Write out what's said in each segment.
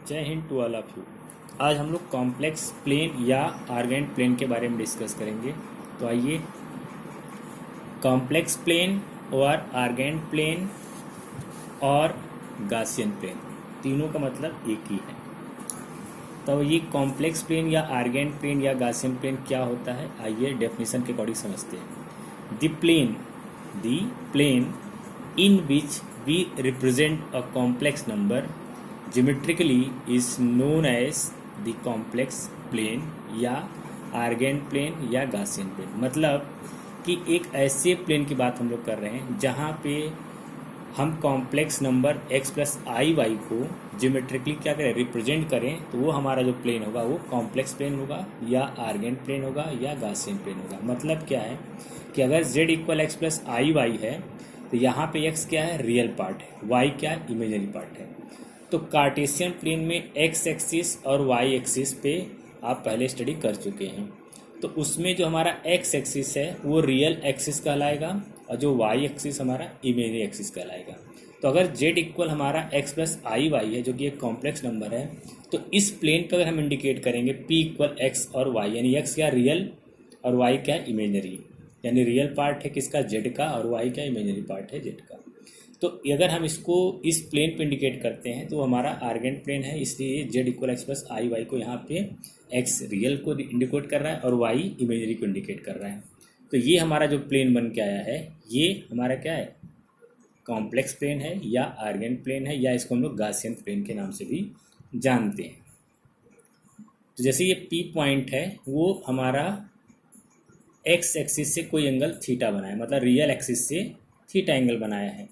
जय Hind to all of you. आज हम लोग कॉम्प्लेक्स प्लेन या आर्गेंट प्लेन के बारे में डिस्कस करेंगे। तो आइए, कॉम्प्लेक्स प्लेन और आर्गेंट प्लेन और गॉसियन प्लेन, तीनों का मतलब एक ही है। तो ये कॉम्प्लेक्स प्लेन या आर्गेंट प्लेन या गॉसियन प्लेन क्या होता है, आइए डेफिनेशन के अकॉर्डिंग समझते हैं। The plane in which we represent a complex number geometrically is known as the complex plane या आर्गेंट प्लेन या गॉसियन प्लेन। मतलब कि एक ऐसे प्लेन की बात हम लोग कर रहे हैं जहाँ पे हम कॉम्प्लेक्स नंबर x प्लस आई वाई को ज्योमेट्रिकली क्या करें, रिप्रेजेंट करें, तो वो हमारा जो प्लेन होगा वो कॉम्प्लेक्स प्लेन होगा या आर्गेंट प्लेन होगा या गॉसियन प्लेन होगा। मतलब क्या है कि अगर z इक्वल एक्स प्लस आई वाई है तो यहाँ पे x क्या है, रियल पार्ट है, y क्या है, इमेजिनरी पार्ट है। तो कार्टेशियन प्लेन में x एक्सिस और y एक्सिस पे आप पहले स्टडी कर चुके हैं। तो उसमें जो हमारा x एक्सिस है वो रियल एक्सिस कहलाएगा और जो y एक्सिस हमारा इमेजिनरी एक्सिस कहलाएगा। तो अगर z इक्वल हमारा x प्लस आई वाई है जो कि एक कॉम्प्लेक्स नंबर है, तो इस प्लेन पर अगर हम इंडिकेट करेंगे p इक्वल x और y, यानी x क्या रियल और y क्या इमेजिनरी, यानी रियल पार्ट है किसका, जेड का, और वाई का इमेजिनरी पार्ट है जेड का। तो अगर हम इसको इस प्लेन पे इंडिकेट करते हैं तो हमारा आर्गेंट प्लेन है, इसलिए जेड इक्वल एक्स प्लस आई वाई को यहाँ पे एक्स रियल को इंडिकेट कर रहा है और वाई इमेजिनरी को इंडिकेट कर रहा है। तो ये हमारा जो प्लेन बन के आया है ये हमारा क्या है, कॉम्प्लेक्स प्लेन है या आर्गेंट प्लेन है, या इसको हम लोग गॉसियन प्लेन के नाम से भी जानते हैं। तो जैसे ये पी पॉइंट है वो हमारा एक्स एक्सिस से कोई एंगल थीटा बनाया, मतलब रियल एक्सिस से थीटा एंगल बनाया है।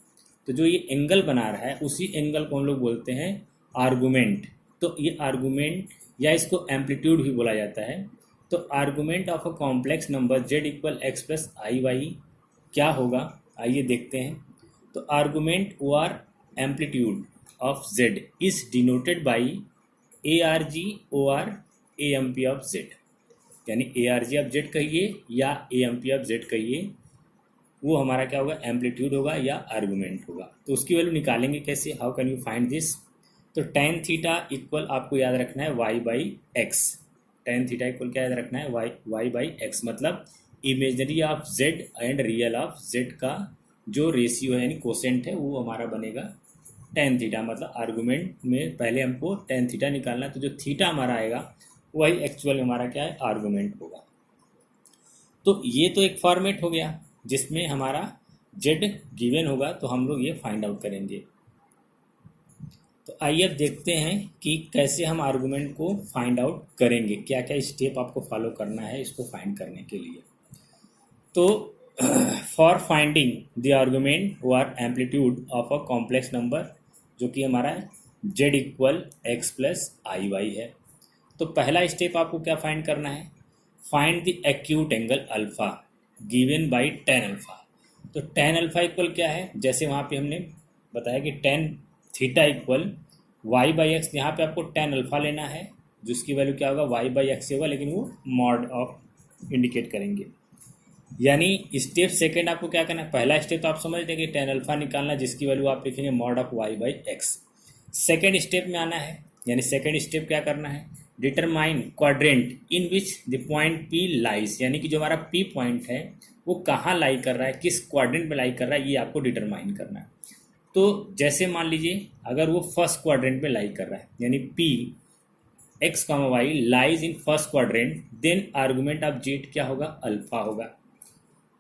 तो जो ये एंगल बना रहा है उसी एंगल को हम लोग बोलते हैं आर्गुमेंट। तो ये आर्गुमेंट या इसको एम्पलीट्यूड भी बोला जाता है। तो argument of a complex number Z equal x plus I Y क्या होगा, आइए देखते हैं। तो आर्गुमेंट और amplitude of Z is denoted by A R G O R A M P of Z, यानी A R G of Z कहिए या A M P of Z कहिए, वो हमारा क्या होगा, एम्पलीट्यूड होगा या आर्गुमेंट होगा। तो उसकी वैल्यू निकालेंगे कैसे, how can you find this. तो टेन थीटा इक्वल आपको याद रखना है y by x. Tan theta equal क्या याद रखना है, वाई बाई एक्स। मतलब imaginary of z and real of z का जो रेशियो है यानी कोसेंट है वो हमारा बनेगा टेन थीटा। मतलब आर्गुमेंट में पहले हमको टेन थीटा निकालना है, तो जो थीटा हमारा आएगा वही एक्चुअल हमारा क्या है, आर्गुमेंट होगा। तो ये तो एक फॉर्मेट हो गया जिसमें हमारा z गिवन होगा, तो हम लोग ये फाइंड आउट करेंगे। तो आइए अब देखते हैं कि कैसे हम आर्गुमेंट को फाइंड आउट करेंगे, क्या क्या स्टेप आपको फॉलो करना है इसको फाइंड करने के लिए। तो फॉर फाइंडिंग द आर्गुमेंट और amplitude of a complex number जो कि हमारा z इक्वल एक्स प्लस आई वाई है, तो पहला स्टेप आपको क्या फाइंड करना है, find the acute angle alpha given by tan alpha. तो टेन अल्फा इक्वल क्या है, जैसे वहाँ पे हमने बताया कि tan theta equal y by x, यहाँ पे आपको टेन अल्फा लेना है जिसकी वैल्यू क्या होगा, वाई बाई एक्स होगा, लेकिन वो मॉड ऑफ इंडिकेट करेंगे। यानी स्टेप सेकेंड आपको क्या करना है, पहला स्टेप तो आप समझ लें कि टेन अल्फा निकालना जिसकी वैल्यू आप लिखेंगे mod of y by x. Second step में आना है, यानी सेकेंड स्टेप क्या करना है, determine quadrant in which the point P lies, यानी कि जो हमारा पी पॉइंट है वो कहाँ लाई कर रहा है, किस क्वाड्रेंट में लाई कर रहा है, ये आपको डिटरमाइन करना है। तो जैसे मान लीजिए अगर वो फर्स्ट क्वाड्रेंट में लाई कर रहा है, यानी P x comma y lies in first quadrant, then argument of z क्या होगा, अल्फा होगा।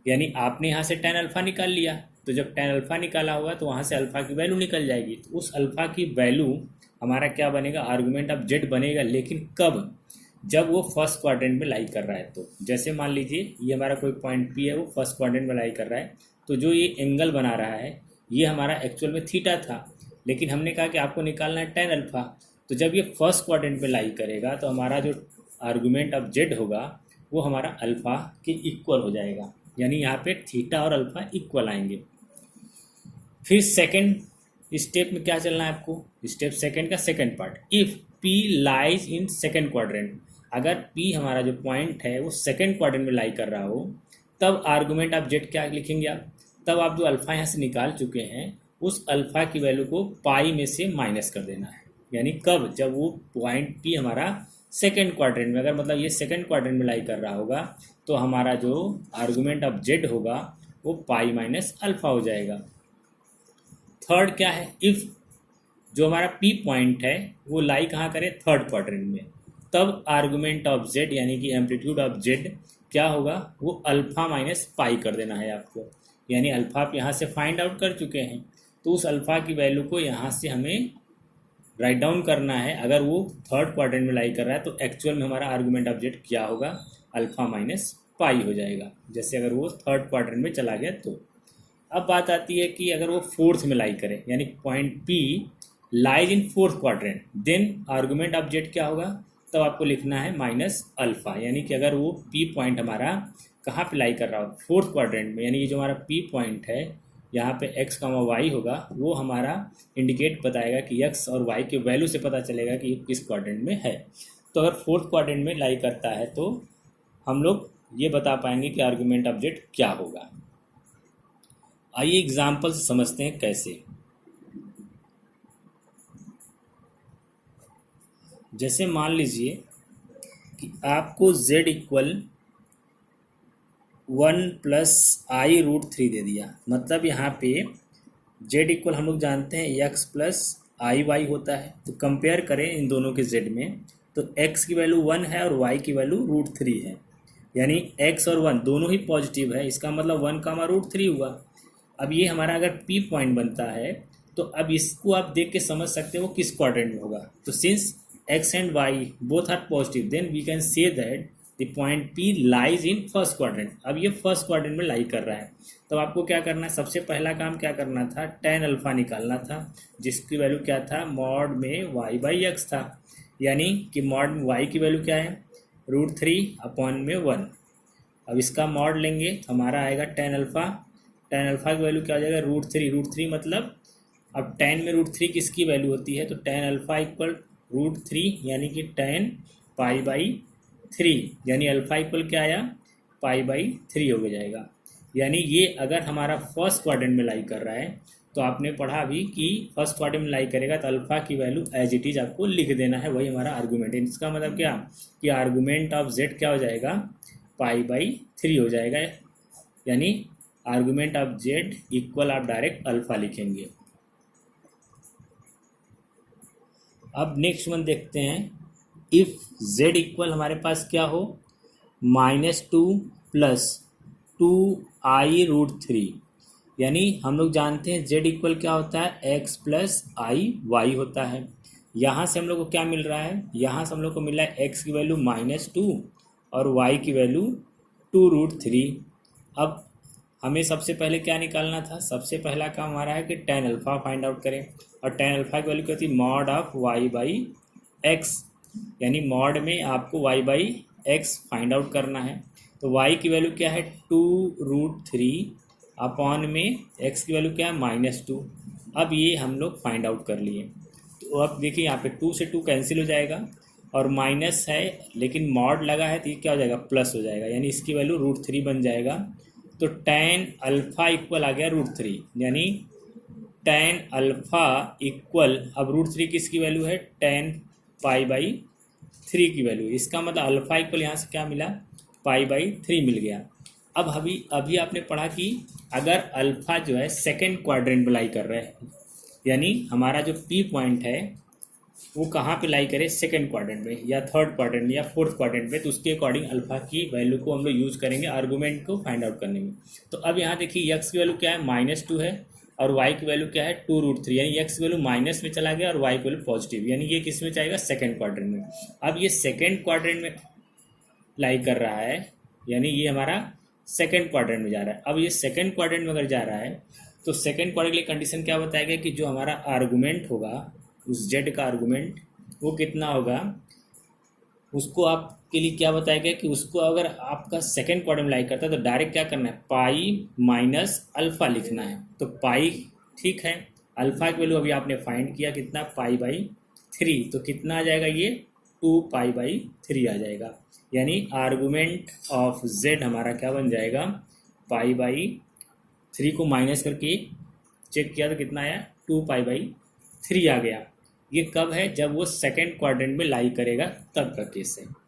यानी आपने यहाँ से टेन अल्फा निकाल लिया, तो जब टेन अल्फा निकाला होगा तो वहाँ से अल्फा की वैल्यू निकल जाएगी, तो उस अल्फा की वैल्यू हमारा क्या बनेगा, आर्गुमेंट ऑफ जेड बनेगा। लेकिन कब, जब वो फर्स्ट क्वाड्रेंट में लाई कर रहा है। तो जैसे मान लीजिए ये हमारा कोई पॉइंट पी है, वो फर्स्ट क्वाड्रेंट में लाई कर रहा है, तो जो ये एंगल बना रहा है ये हमारा एक्चुअल में थीटा था, लेकिन हमने कहा कि आपको निकालना है टेन अल्फा। तो जब ये फर्स्ट क्वाड्रेंट में लाई करेगा तो हमारा जो आर्गुमेंट ऑफ जेड होगा वो हमारा अल्फा के इक्वल हो जाएगा, यानी यहाँ पे थीटा और अल्फा इक्वल आएंगे। फिर सेकेंड स्टेप में क्या चलना है आपको, स्टेप सेकेंड का second part, if P lies in second quadrant, अगर पी हमारा जो पॉइंट है वो सेकेंड क्वाड्रेंट में लाई कर रहा हो, तब आर्गुमेंट ऑफ जेड क्या लिखेंगे आप, तब आप जो अल्फा यहाँ से निकाल चुके हैं उस अल्फा की वैल्यू को पाई में से माइनस कर देना है, यानी कब, जब वो पॉइंट पी हमारा सेकेंड क्वाड्रेंट में, अगर मतलब ये सेकेंड क्वाड्रेंट में लाई कर रहा होगा तो हमारा जो आर्गुमेंट ऑफ जेड होगा वो पाई माइनस अल्फा हो जाएगा। थर्ड क्या है, इफ़ जो हमारा पी पॉइंट है वो लाई कहाँ करे, थर्ड क्वाड्रेंट में, तब आर्गुमेंट ऑफ जेड यानी कि एम्पलीट्यूड ऑफ जेड क्या होगा, वो अल्फा माइनस पाई कर देना है आपको। यानी अल्फा आप यहाँ से फाइंड आउट कर चुके हैं, तो उस अल्फा की वैल्यू को यहाँ से हमें राइट डाउन करना है। अगर वो थर्ड क्वाड्रेंट में लाई कर रहा है तो एक्चुअल में हमारा आर्गुमेंट ऑफ जेड क्या होगा, अल्फा माइनस पाई हो जाएगा, जैसे अगर वो थर्ड क्वाड्रेंट में चला गया तो। अब बात आती है कि अगर वो फोर्थ में लाई करे, यानी point P lies in fourth quadrant, then argument of z क्या होगा, तब आपको लिखना है माइनस अल्फा। यानी कि अगर वो पी पॉइंट हमारा कहाँ पे लाई कर रहा हो, फोर्थ क्वाड्रेंट में, यानी कि जो हमारा पी पॉइंट है यहाँ पे एक्स कामा वाई होगा, वो हमारा इंडिकेट बताएगा कि एक्स और वाई के वैल्यू से पता चलेगा कि किस क्वाड्रेंट में है। तो अगर फोर्थ क्वाड्रेंट में लाई करता है तो हम लोग ये बता पाएंगे कि आर्गुमेंट ऑफ जेड क्या होगा। आइए एग्जाम्पल से समझते हैं कैसे। जैसे मान लीजिए कि आपको z इक्वल 1+i√3 दे दिया, मतलब यहाँ पे z इक्वल हम लोग जानते हैं x+i(y) होता है। तो कंपेयर करें इन दोनों के z में, तो x की वैल्यू 1 है और y की वैल्यू √3 है, यानी x और 1 दोनों ही पॉजिटिव है, इसका मतलब 1 का √3 हुआ। अब ये हमारा अगर p पॉइंट बनता है तो अब इसको आप देख के समझ सकते हो किस क्वाड्रेंट में होगा। तो since x and y both are positive, then we can say that the point P lies in first quadrant। अब ये फर्स्ट क्वाड्रेंट में लाई कर रहा है, तो आपको क्या करना है, सबसे पहला काम क्या करना था, tan अल्फा निकालना था, जिसकी वैल्यू क्या था, मॉड में y/x था, यानी कि मॉड में y की वैल्यू क्या है, √3/1। अब इसका मॉड लेंगे तो हमारा आएगा tan अल्फा की वैल्यू क्या हो जाएगा, √3 मतलब अब tan में √3 किसकी वैल्यू होती है, तो tan अल्फा इक्वल √3 यानी कि tan π/3, यानी अल्फा इक्वल क्या आया, π/3 हो जाएगा। यानी ये अगर हमारा फर्स्ट क्वाड्रेंट में लाई कर रहा है तो आपने पढ़ा अभी कि फर्स्ट क्वाड्रेंट में लाई करेगा तो अल्फा की वैल्यू एज इट इज आपको लिख देना है, वही हमारा आर्गूमेंट है। इसका मतलब क्या कि आर्गूमेंट ऑफ जेड क्या हो जाएगा, π/3 हो जाएगा, यानी आर्गूमेंट ऑफ जेड इक्वल आप डायरेक्ट अल्फा लिखेंगे। अब नेक्स्ट वन देखते हैं, इफ़ z इक्वल हमारे पास क्या हो, -2 + 2i√3, यानी हम लोग जानते हैं z इक्वल क्या होता है, x+i(y) होता है। यहाँ से हम लोग को क्या मिल रहा है, यहाँ से हम लोग को मिला है x की वैल्यू -2 और y की वैल्यू 2√3। अब हमें सबसे पहले क्या निकालना था, सबसे पहला काम हमारा है कि tan अल्फा फाइंड आउट करें, और tan अल्फा की वैल्यू क्या होती है, मॉड ऑफ y/x, यानी मॉड में आपको y/x फाइंड आउट करना है। तो y की वैल्यू क्या है, 2√3 में x की वैल्यू क्या है, -2। अब ये हम लोग फाइंड आउट कर लिए। तो अब देखिए यहाँ पे 2 से 2 कैंसिल हो जाएगा और माइनस है लेकिन मॉड लगा है तो ये क्या हो जाएगा, प्लस हो जाएगा, यानी इसकी वैल्यू √3 बन जाएगा। तो tan अल्फा इक्वल आ गया √3, यानी tan अल्फा इक्वल, अब √3 किसकी वैल्यू है, tan π/3 की वैल्यू, इसका मतलब अल्फा इक्वल यहाँ से क्या मिला, π/3 मिल गया। अब अभी आपने पढ़ा कि अगर अल्फा जो है सेकेंड क्वाड्रेंट में लाई कर रहा है, यानी हमारा जो पी पॉइंट है वो कहाँ पे लाई करे, सेकंड क्वाड्रेंट में या थर्ड क्वाड्रेंट में या फोर्थ क्वाड्रेंट में, तो उसके अकॉर्डिंग अल्फा की वैल्यू को हम लोग यूज़ करेंगे आर्गूमेंट को फाइंड आउट करने में। तो अब यहाँ देखिए x की वैल्यू क्या है, -2 है और y की वैल्यू क्या है, 2√3, यानी x की वैल्यू माइनस में चला गया और y की वैल्यू पॉजिटिव, यानी ये किस में जाएगा, सेकेंड क्वाड्रेंट में। अब ये सेकेंड क्वाड्रेंट में लाई कर रहा है, यानी ये हमारा सेकेंड क्वाड्रेंट में जा रहा है। अब ये सेकेंड क्वाड्रेंट में अगर जा रहा है तो सेकेंड क्वाड्रेंट के लिए कंडीशन क्या बताएगा कि जो हमारा आर्गूमेंट होगा उस जेड का आर्गूमेंट वो कितना होगा, उसको आपके लिए क्या बताएगा कि उसको अगर आपका सेकेंड क्वाड्रेंट लाई करता है तो डायरेक्ट क्या करना है, π-अल्फा लिखना है। तो पाई ठीक है, अल्फा की वैल्यू अभी आपने फाइंड किया कितना, π/3, तो कितना आ जाएगा ये, 2π/3 आ जाएगा, यानी आर्गूमेंट ऑफ जेड हमारा क्या बन जाएगा, π/3 को माइनस करके चेक किया तो कितना आया, 2π/3 आ गया। ये कब है? जब वो सेकंड क्वाड्रेंट में लाई करेगा तब का केस है।